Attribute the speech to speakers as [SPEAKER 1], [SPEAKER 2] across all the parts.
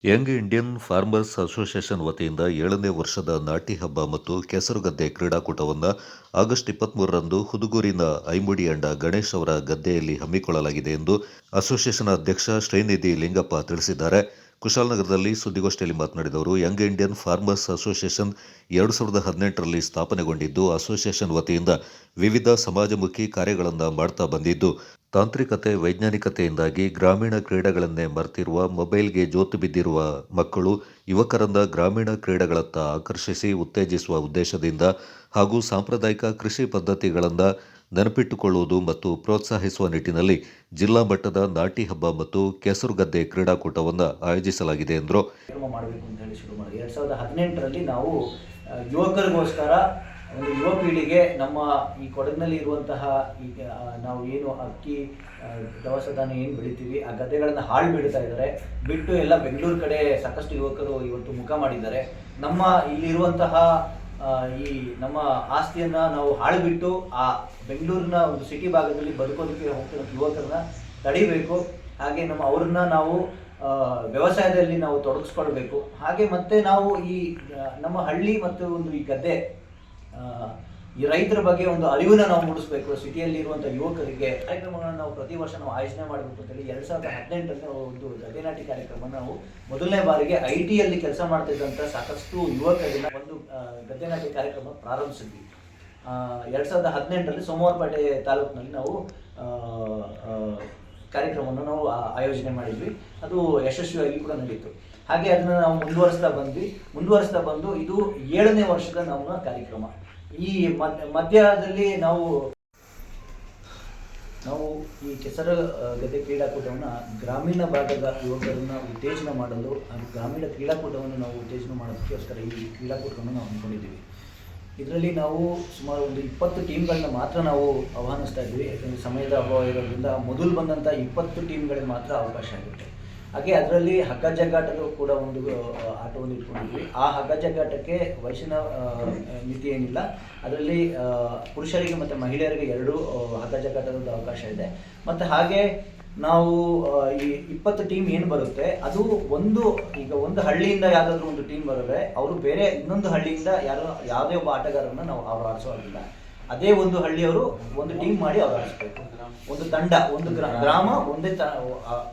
[SPEAKER 1] Young Indian farmers association ವತಿಯಿಂದ 7ನೇ ವರ್ಷದ ನಾಟಿ ಹಬ್ಬ ಮತ್ತು ಕೆಸರುಗದ್ದೆ ಕ್ರೀಡಾಕೂಟವನ್ನು ಆಗಸ್ಟ್ 23ರಂದು ಹುದುಗೂರಿನ ಐಮುಡಿಯಂಡ ಗಣೇಶ್ ಅವರ ಗದ್ದೆಯಲ್ಲಿ ಹಮ್ಮಿಕೊಳ್ಳಲಾಗಿದೆ ಎಂದು ಅಸೋಸಿಯೇಷನ್ ಅಧ್ಯಕ್ಷ ಶ್ರೀನಿಧಿ ಲಿಂಗಪ್ಪ ತಿಳಿಸಿದ್ದಾರೆ. ಕುಶಾಲನಗರದಲ್ಲಿ ಸುದ್ದಿಗೋಷ್ಠಿಯಲ್ಲಿ ಮಾತನಾಡಿದ ಅವರು, ಯಂಗ್ ಇಂಡಿಯನ್ ಫಾರ್ಮರ್ಸ್ ಅಸೋಸಿಯೇಷನ್ 2018ರಲ್ಲಿ ಸ್ಥಾಪನೆಗೊಂಡಿದ್ದು, ಅಸೋಸಿಯೇಷನ್ ವತಿಯಿಂದ ವಿವಿಧ ಸಮಾಜಮುಖಿ ಕಾರ್ಯಗಳನ್ನು ಮಾಡ್ತಾ ಬಂದಿದ್ದು, ತಾಂತ್ರಿಕತೆ, ವೈಜ್ಞಾನಿಕತೆಯಿಂದಾಗಿ ಗ್ರಾಮೀಣ ಕ್ರೀಡೆಗಳನ್ನೇ ಮರೆತಿರುವ, ಮೊಬೈಲ್ಗೆ ಜೋತು ಬಿದ್ದಿರುವ ಮಕ್ಕಳು, ಯುವಕರನ್ನ ಗ್ರಾಮೀಣ ಕ್ರೀಡೆಗಳತ್ತ ಆಕರ್ಷಿಸಿ ಉತ್ತೇಜಿಸುವ ಉದ್ದೇಶದಿಂದ ಹಾಗೂ ಸಾಂಪ್ರದಾಯಿಕ ಕೃಷಿ ಪದ್ಧತಿಗಳನ್ನು ನೆನಪಿಟ್ಟುಕೊಳ್ಳುವುದು ಮತ್ತು ಪ್ರೋತ್ಸಾಹಿಸುವ ನಿಟ್ಟಿನಲ್ಲಿ ಜಿಲ್ಲಾ ಮಟ್ಟದ ನಾಟಿ ಹಬ್ಬ ಮತ್ತು ಕೆಸರುಗದ್ದೆ ಕ್ರೀಡಾಕೂಟವನ್ನು ಆಯೋಜಿಸಲಾಗಿದೆ ಎಂದರು.
[SPEAKER 2] ಮಾಡಬೇಕು ಅಂತ ಹೇಳಿ ಶುರು ಮಾಡಿ 2018ರಲ್ಲಿ ನಾವು ಯುವಕರಿಗೋಸ್ಕರ ಒಂದು ಯುವ ಪೀಳಿಗೆ ನಮ್ಮ ಈ ಕೊಡಗಿನಲ್ಲಿ ಇರುವಂತಹ ಈಗ ನಾವು ಏನು ಅಕ್ಕಿ ದವಸ ಧಾನ್ಯ ಏನು ಬೆಳಿತೀವಿ ಆ ಗದ್ದೆಗಳನ್ನು ಹಾಳು ಬಿಡ್ತಾ ಇದ್ದಾರೆ. ಬಿಟ್ಟು ಎಲ್ಲ ಬೆಂಗಳೂರು ಕಡೆ ಸಾಕಷ್ಟು ಯುವಕರು ಇವತ್ತು ಮುಖ ಮಾಡಿದ್ದಾರೆ. ನಮ್ಮ ಇಲ್ಲಿರುವಂತಹ ಈ ನಮ್ಮ ಆಸ್ತಿಯನ್ನು ನಾವು ಹಾಳು ಬಿಟ್ಟು ಆ ಬೆಂಗಳೂರಿನ ಒಂದು ಸಿಟಿ ಭಾಗದಲ್ಲಿ ಬದುಕೋದಕ್ಕೆ ಹೋಗ್ತಿರೋ ಯುವಕರನ್ನ ತಡಿಬೇಕು. ಹಾಗೆ ಅವ್ರನ್ನ ನಾವು ವ್ಯವಸಾಯದಲ್ಲಿ ನಾವು ತೊಡಗಿಸ್ಕೊಳ್ಬೇಕು. ಹಾಗೆ ಮತ್ತೆ ನಾವು ಈ ನಮ್ಮ ಹಳ್ಳಿ ಮತ್ತು ಒಂದು ಈ ಗದ್ದೆ ಈ ರೈತರ ಬಗ್ಗೆ ಒಂದು ಅರಿವನ್ನು ನಾವು ಮೂಡಿಸಬೇಕು. ಸಿಟಿಯಲ್ಲಿ ಇರುವಂಥ ಯುವಕರಿಗೆ ಕಾರ್ಯಕ್ರಮಗಳನ್ನು ನಾವು ಪ್ರತಿ ವರ್ಷ ನಾವು ಆಯೋಜನೆ ಮಾಡಬೇಕು ಅಂತೇಳಿ 2018ರಲ್ಲಿ ಒಂದು ಗದ್ದೆ ನಾಟಿ ಕಾರ್ಯಕ್ರಮ ನಾವು ಮೊದಲನೇ ಬಾರಿಗೆ IT ಯಲ್ಲಿ ಕೆಲಸ ಮಾಡ್ತಿದ್ದಂಥ ಸಾಕಷ್ಟು ಯುವಕರಿಗೆ ಒಂದು ಗದ್ದೆ ನಾಟಿ ಕಾರ್ಯಕ್ರಮ ಪ್ರಾರಂಭಿಸಿದ್ವಿ. 2018ರಲ್ಲಿ ಸೋಮವಾರಪೇಟೆ ತಾಲೂಕಿನಲ್ಲಿ ನಾವು ಕಾರ್ಯಕ್ರಮವನ್ನು ನಾವು ಆಯೋಜನೆ ಮಾಡಿದ್ವಿ. ಅದು ಯಶಸ್ವಿಯಾಗಿ ಕೂಡ ನಡೀತು. ಹಾಗೆ ಅದನ್ನು ನಾವು ಮುಂದುವರಿಸ್ತಾ ಬಂದು ಇದು 7ನೇ ವರ್ಷದ ನಮ್ಮ ಕಾರ್ಯಕ್ರಮ. ಈ ಮಧ್ಯದಲ್ಲಿ ನಾವು ಈ ಕೆಸರು ಗದ್ದೆ ಕ್ರೀಡಾಕೂಟವನ್ನು ಗ್ರಾಮೀಣ ಭಾಗದ ಯುವಕರನ್ನು ಉತ್ತೇಜನ ಮಾಡಲು ಹಾಗೂ ಗ್ರಾಮೀಣ ಕ್ರೀಡಾಕೂಟವನ್ನು ನಾವು ಉತ್ತೇಜನ ಮಾಡೋದಕ್ಕೋಸ್ಕರ ಈ ಕ್ರೀಡಾಕೂಟವನ್ನು ನಾವು ಹಮ್ಮಿಕೊಂಡಿದ್ದೀವಿ. ಇದರಲ್ಲಿ ನಾವು ಸುಮಾರು ಒಂದು 20 ಟೀಮ್ಗಳನ್ನ ಮಾತ್ರ ನಾವು ಆಹ್ವಾನಿಸ್ತಾ ಇದ್ವಿ. ಯಾಕಂದರೆ ಸಮಯದ ಅಭಾವ ಇರೋದ್ರಿಂದ ಮೊದಲು ಬಂದಂಥ 20 ಟೀಮ್ಗಳಿಗೆ ಮಾತ್ರ ಅವಕಾಶ ಆಗುತ್ತೆ. ಹಾಗೆ ಅದರಲ್ಲಿ ಹಗ್ಗ ಜಗ್ಗಾಟದ ಕೂಡ ಒಂದು ಆಟವನ್ನು ಇಟ್ಕೊಂಡಿದ್ವಿ. ಆ ಹಗ್ಗ ಜಗ್ಗಾಟಕ್ಕೆ ವಯಸ್ಸಿನ ಮಿತಿ ಏನಿಲ್ಲ. ಅದರಲ್ಲಿ ಪುರುಷರಿಗೆ ಮತ್ತು ಮಹಿಳೆಯರಿಗೆ 2 ಹಗ್ಗ ಜಗ್ಗಾಟದ ಅವಕಾಶ ಇದೆ. ಮತ್ತು ಹಾಗೆ ನಾವು ಈ 20 ಟೀಮ್ ಏನು ಬರುತ್ತೆ ಅದು ಒಂದು ಹಳ್ಳಿಯಿಂದ ಯಾವುದಾದ್ರೂ ಒಂದು ಟೀಮ್ ಬರುತ್ತೆ. ಅವರು ಬೇರೆ ಇನ್ನೊಂದು ಹಳ್ಳಿಯಿಂದ ಯಾವುದೇ ಒಬ್ಬ ಆಟಗಾರರನ್ನ ಅವ್ರು ಆಡಿಸೋದಿಲ್ಲ. ಅದೇ ಒಂದು ಹಳ್ಳಿಯವರು ಒಂದು ಟೀಮ್ ಮಾಡಿ ಅವ್ರು ಆಡಿಸ್ಬೇಕು. ಒಂದು ತಂಡ, ಒಂದು ಗ್ರಾಮ ಒಂದೇ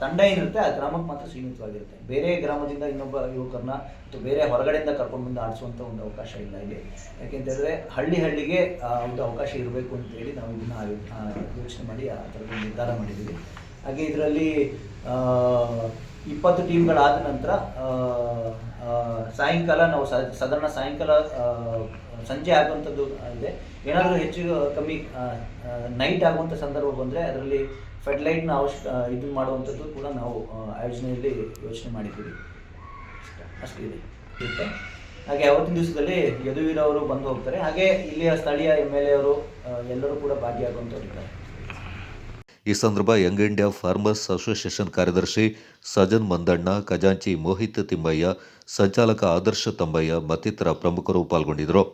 [SPEAKER 2] ತಂಡ ಏನಿರುತ್ತೆ ಆ ಗ್ರಾಮಕ್ಕೆ ಮಾತ್ರ ಸೀಮಿತವಾಗಿರುತ್ತೆ. ಬೇರೆ ಗ್ರಾಮದಿಂದ ಇನ್ನೊಬ್ಬ ಯುವಕರನ್ನ ಅಥವಾ ಬೇರೆ ಹೊರಗಡೆಯಿಂದ ಕರ್ಕೊಂಡು ಬಂದು ಆಡಿಸುವಂಥ ಒಂದು ಅವಕಾಶ ಇಲ್ಲ ಇಲ್ಲಿ. ಯಾಕೆಂತೇಳಿದ್ರೆ ಹಳ್ಳಿಗೆ ಒಂದು ಅವಕಾಶ ಇರಬೇಕು ಅಂತೇಳಿ ನಾವು ಇದನ್ನ ಯೋಚನೆ ಮಾಡಿ ಆ ಥರದ ನಿರ್ಧಾರ ಮಾಡಿದ್ದೀವಿ. ಹಾಗೆ ಇದರಲ್ಲಿ 20 ಟೀಮ್ಗಳಾದ ನಂತರ ಸಾಯಂಕಾಲ ನಾವು ಸಾಧಾರಣ ಸಾಯಂಕಾಲ ಸಂಜೆ ಆಗುವಂಥದ್ದು ಇದೆ. ಏನಾದರೂ ಹೆಚ್ಚು ಕಮ್ಮಿ ನೈಟ್ ಆಗುವಂಥ ಸಂದರ್ಭ ಬಂದರೆ ಅದರಲ್ಲಿ ಫೆಡ್ಲೈಟ್ನ ಇದನ್ನು ಮಾಡುವಂಥದ್ದು ಕೂಡ ನಾವು ಆಯೋಜನೆಯಲ್ಲಿ ಯೋಚನೆ ಮಾಡಿದ್ದೀವಿ. ಅಷ್ಟು ಇರುತ್ತೆ. ಹಾಗೆ ಅವತ್ತಿನ ದಿವಸದಲ್ಲಿ ಯದುವೀರ್ ಅವರು ಬಂದು ಹೋಗ್ತಾರೆ. ಹಾಗೆ ಇಲ್ಲಿಯ ಸ್ಥಳೀಯ MLA ಅವರು ಎಲ್ಲರೂ ಕೂಡ ಭಾಗಿಯಾಗುವಂಥವ್ರು ಇದ್ದಾರೆ.
[SPEAKER 1] ಈ ಸಂದರ್ಭ ಯಂಗ್ ಇಂಡಿಯಾ ಫಾರ್ಮರ್ಸ್ ಅಸೋಸಿಯೇಷನ್ ಕಾರ್ಯದರ್ಶಿ ಸಜನ್ ಮಂದಣ್ಣ, ಖಜಾಂಚಿ ಮೋಹಿತ್ ತಿಮ್ಮಯ್ಯ, ಸಂಚಾಲಕ ಆದರ್ಶ ತಮ್ಮಯ್ಯ ಮತ್ತಿತರ ಪ್ರಮುಖರು ಪಾಲ್ಗೊಂಡಿದ್ದರು.